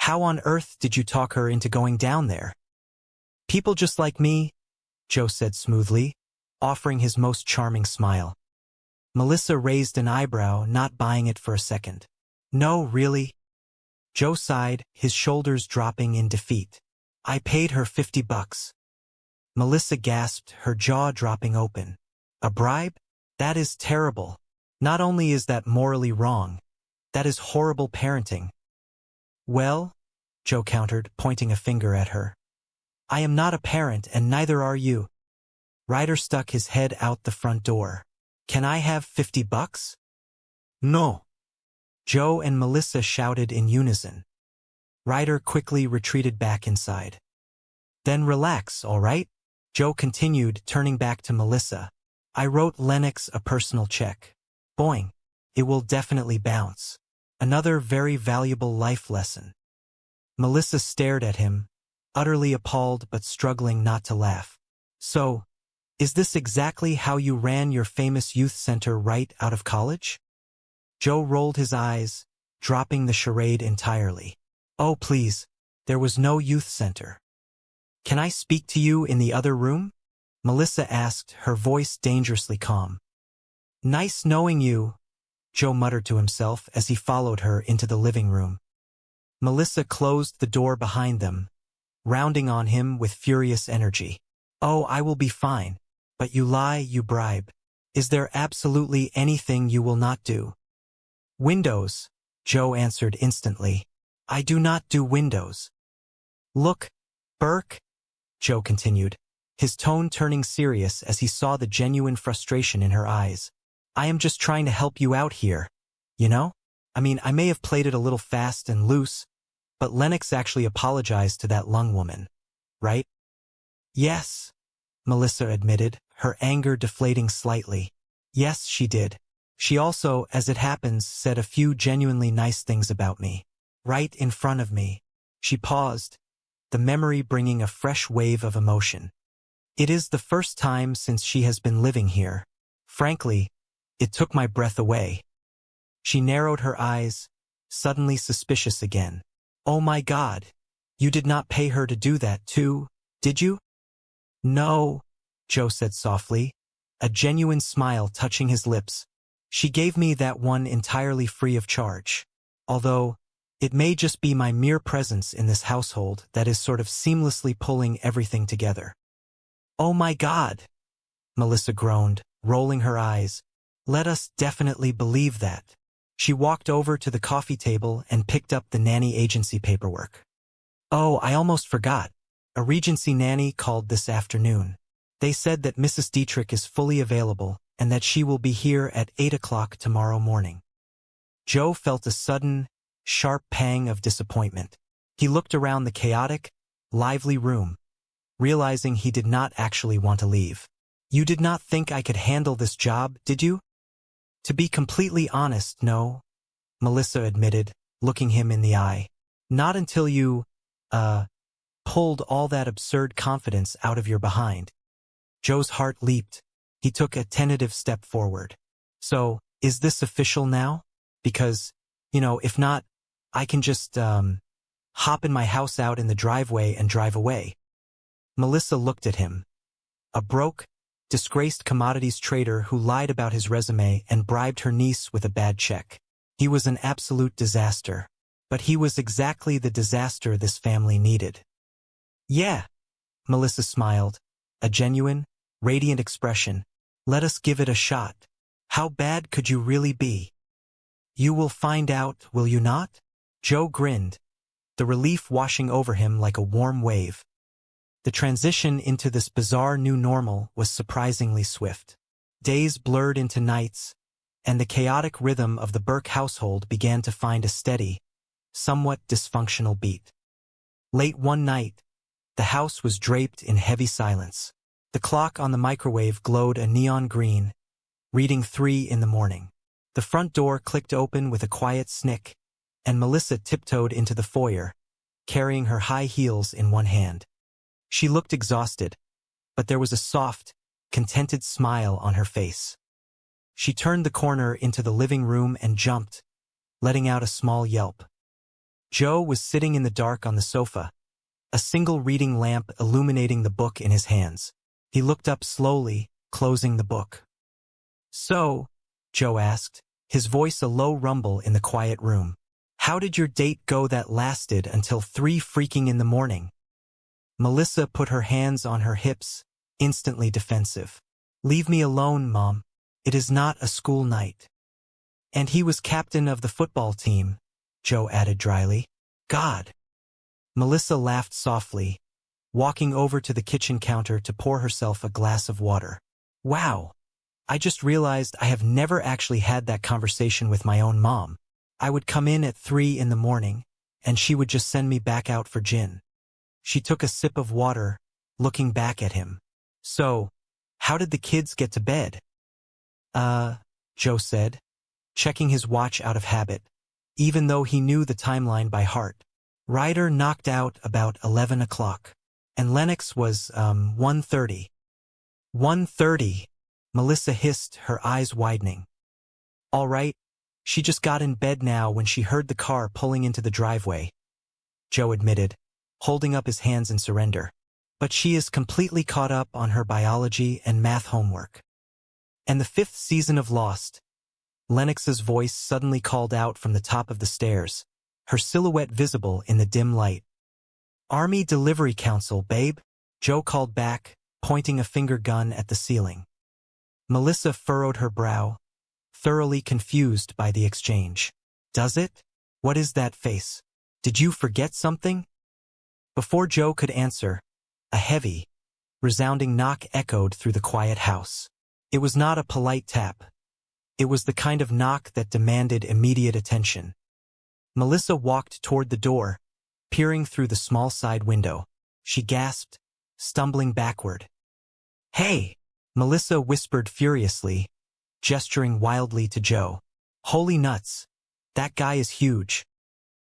How on earth did you talk her into going down there? People just like me, Joe said smoothly, offering his most charming smile. Melissa raised an eyebrow, not buying it for a second. No, really? Joe sighed, his shoulders dropping in defeat. I paid her $50. Melissa gasped, her jaw dropping open. A bribe? That is terrible. Not only is that morally wrong, that is horrible parenting. Well, Joe countered, pointing a finger at her. I am not a parent and neither are you. Ryder stuck his head out the front door. Can I have $50? No. Joe and Melissa shouted in unison. Ryder quickly retreated back inside. Then relax, all right? Joe continued, turning back to Melissa. I wrote Lennox a personal check. Boing. It will definitely bounce. Another very valuable life lesson. Melissa stared at him, utterly appalled but struggling not to laugh. So, is this exactly how you ran your famous youth center right out of college? Joe rolled his eyes, dropping the charade entirely. Oh please, there was no youth center. Can I speak to you in the other room? Melissa asked, her voice dangerously calm. Nice knowing you, Joe muttered to himself as he followed her into the living room. Melissa closed the door behind them, rounding on him with furious energy. Oh, I will be fine. But you lie, you bribe. Is there absolutely anything you will not do? Windows, Joe answered instantly. I do not do windows. Look, Burke, Joe continued, his tone turning serious as he saw the genuine frustration in her eyes. I am just trying to help you out here, you know? I mean, I may have played it a little fast and loose, but Lennox actually apologized to that lung woman, right? Yes, Melissa admitted, her anger deflating slightly. Yes, she did. She also, as it happens, said a few genuinely nice things about me. Right in front of me. She paused, the memory bringing a fresh wave of emotion. It is the first time since she has been living here. Frankly, it took my breath away. She narrowed her eyes, suddenly suspicious again. Oh my God, you did not pay her to do that too, did you? No, Joe said softly, a genuine smile touching his lips. She gave me that one entirely free of charge. Although, it may just be my mere presence in this household that is sort of seamlessly pulling everything together. Oh my God, Melissa groaned, rolling her eyes. Let us definitely believe that. She walked over to the coffee table and picked up the nanny agency paperwork. Oh, I almost forgot. A Regency nanny called this afternoon. They said that Mrs. Dietrich is fully available and that she will be here at 8 o'clock tomorrow morning. Joe felt a sudden, sharp pang of disappointment. He looked around the chaotic, lively room, realizing he did not actually want to leave. You did not think I could handle this job, did you? To be completely honest, no, Melissa admitted, looking him in the eye. Not until you, pulled all that absurd confidence out of your behind. Joe's heart leaped. He took a tentative step forward. So, is this official now? Because, if not, I can just, hop in my house out in the driveway and drive away. Melissa looked at him. A broke, disgraced commodities trader who lied about his resume and bribed her niece with a bad check. He was an absolute disaster. But he was exactly the disaster this family needed. Yeah, Melissa smiled, a genuine, radiant expression. Let us give it a shot. How bad could you really be? You will find out, will you not? Joe grinned, the relief washing over him like a warm wave. The transition into this bizarre new normal was surprisingly swift. Days blurred into nights, and the chaotic rhythm of the Burke household began to find a steady, somewhat dysfunctional beat. Late one night, the house was draped in heavy silence. The clock on the microwave glowed a neon green, reading 3 in the morning. The front door clicked open with a quiet snick, and Melissa tiptoed into the foyer, carrying her high heels in one hand. She looked exhausted, but there was a soft, contented smile on her face. She turned the corner into the living room and jumped, letting out a small yelp. Joe was sitting in the dark on the sofa, a single reading lamp illuminating the book in his hands. He looked up slowly, closing the book. "So," Joe asked, his voice a low rumble in the quiet room, "how did your date go that lasted until 3 freaking in the morning?" Melissa put her hands on her hips, instantly defensive. "Leave me alone, Mom. It is not a school night." "And he was captain of the football team," Joe added dryly. "God." Melissa laughed softly, walking over to the kitchen counter to pour herself a glass of water. "Wow. I just realized I have never actually had that conversation with my own mom. I would come in at 3 in the morning, and she would just send me back out for gin." She took a sip of water, looking back at him. "So, how did the kids get to bed?" Joe said, checking his watch out of habit, even though he knew the timeline by heart. "Ryder knocked out about 11 o'clock, and Lennox was, 1:30. 1:30, Melissa hissed, her eyes widening. "All right, she just got in bed now when she heard the car pulling into the driveway," Joe admitted, holding up his hands in surrender. "But she is completely caught up on her biology and math homework." "And the 5th season of Lost," Lennox's voice suddenly called out from the top of the stairs, her silhouette visible in the dim light. "Army Delivery Council, babe," Joe called back, pointing a finger gun at the ceiling. Melissa furrowed her brow, thoroughly confused by the exchange. "Does it? What is that face? Did you forget something?" Before Joe could answer, a heavy, resounding knock echoed through the quiet house. It was not a polite tap. It was the kind of knock that demanded immediate attention. Melissa walked toward the door, peering through the small side window. She gasped, stumbling backward. "Hey!" Melissa whispered furiously, gesturing wildly to Joe. "Holy nuts! That guy is huge."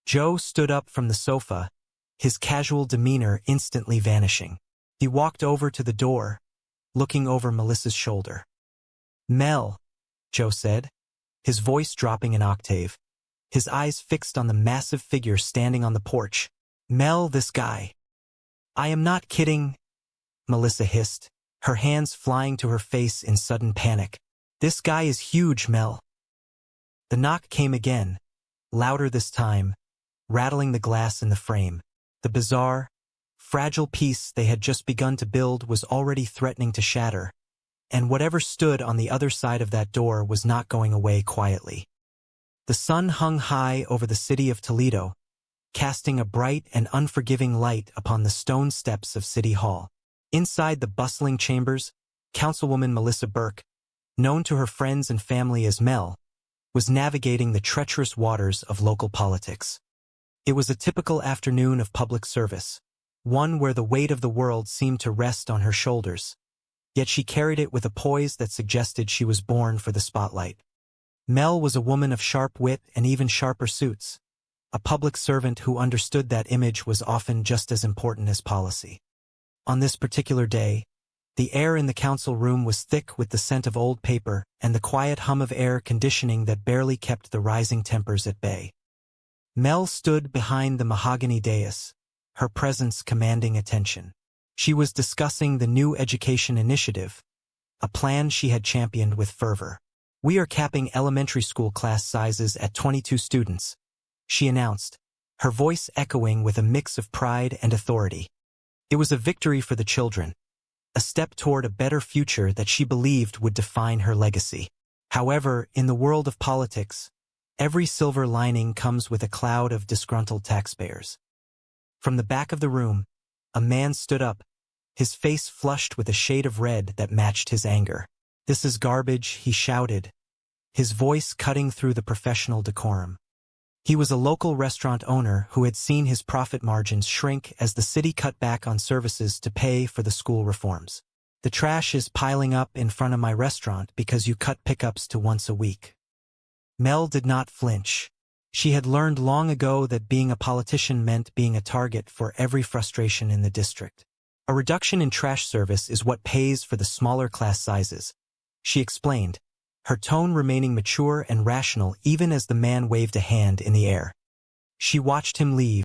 Joe stood up from the sofa, his casual demeanor instantly vanishing. He walked over to the door, looking over Melissa's shoulder. "Mel," Joe said, his voice dropping an octave, his eyes fixed on the massive figure standing on the porch. "Mel, this guy." "I am not kidding," Melissa hissed, her hands flying to her face in sudden panic. "This guy is huge, Mel." The knock came again, louder this time, rattling the glass in the frame. The bizarre, fragile piece they had just begun to build was already threatening to shatter, and whatever stood on the other side of that door was not going away quietly. The sun hung high over the city of Toledo, casting a bright and unforgiving light upon the stone steps of City Hall. Inside the bustling chambers, Councilwoman Melissa Burke, known to her friends and family as Mel, was navigating the treacherous waters of local politics. It was a typical afternoon of public service, one where the weight of the world seemed to rest on her shoulders, yet she carried it with a poise that suggested she was born for the spotlight. Mel was a woman of sharp wit and even sharper suits, a public servant who understood that image was often just as important as policy. On this particular day, the air in the council room was thick with the scent of old paper and the quiet hum of air conditioning that barely kept the rising tempers at bay. Mel stood behind the mahogany dais, her presence commanding attention. She was discussing the new education initiative, a plan she had championed with fervor. "We are capping elementary school class sizes at 22 students," she announced, her voice echoing with a mix of pride and authority. It was a victory for the children, a step toward a better future that she believed would define her legacy. However, in the world of politics, every silver lining comes with a cloud of disgruntled taxpayers. From the back of the room, a man stood up, his face flushed with a shade of red that matched his anger. "This is garbage," he shouted, his voice cutting through the professional decorum. He was a local restaurant owner who had seen his profit margins shrink as the city cut back on services to pay for the school reforms. "The trash is piling up in front of my restaurant because you cut pickups to once a week." Mel did not flinch. She had learned long ago that being a politician meant being a target for every frustration in the district. "A reduction in trash service is what pays for the smaller class sizes," she explained, her tone remaining mature and rational even as the man waved a hand in the air. She watched him leave,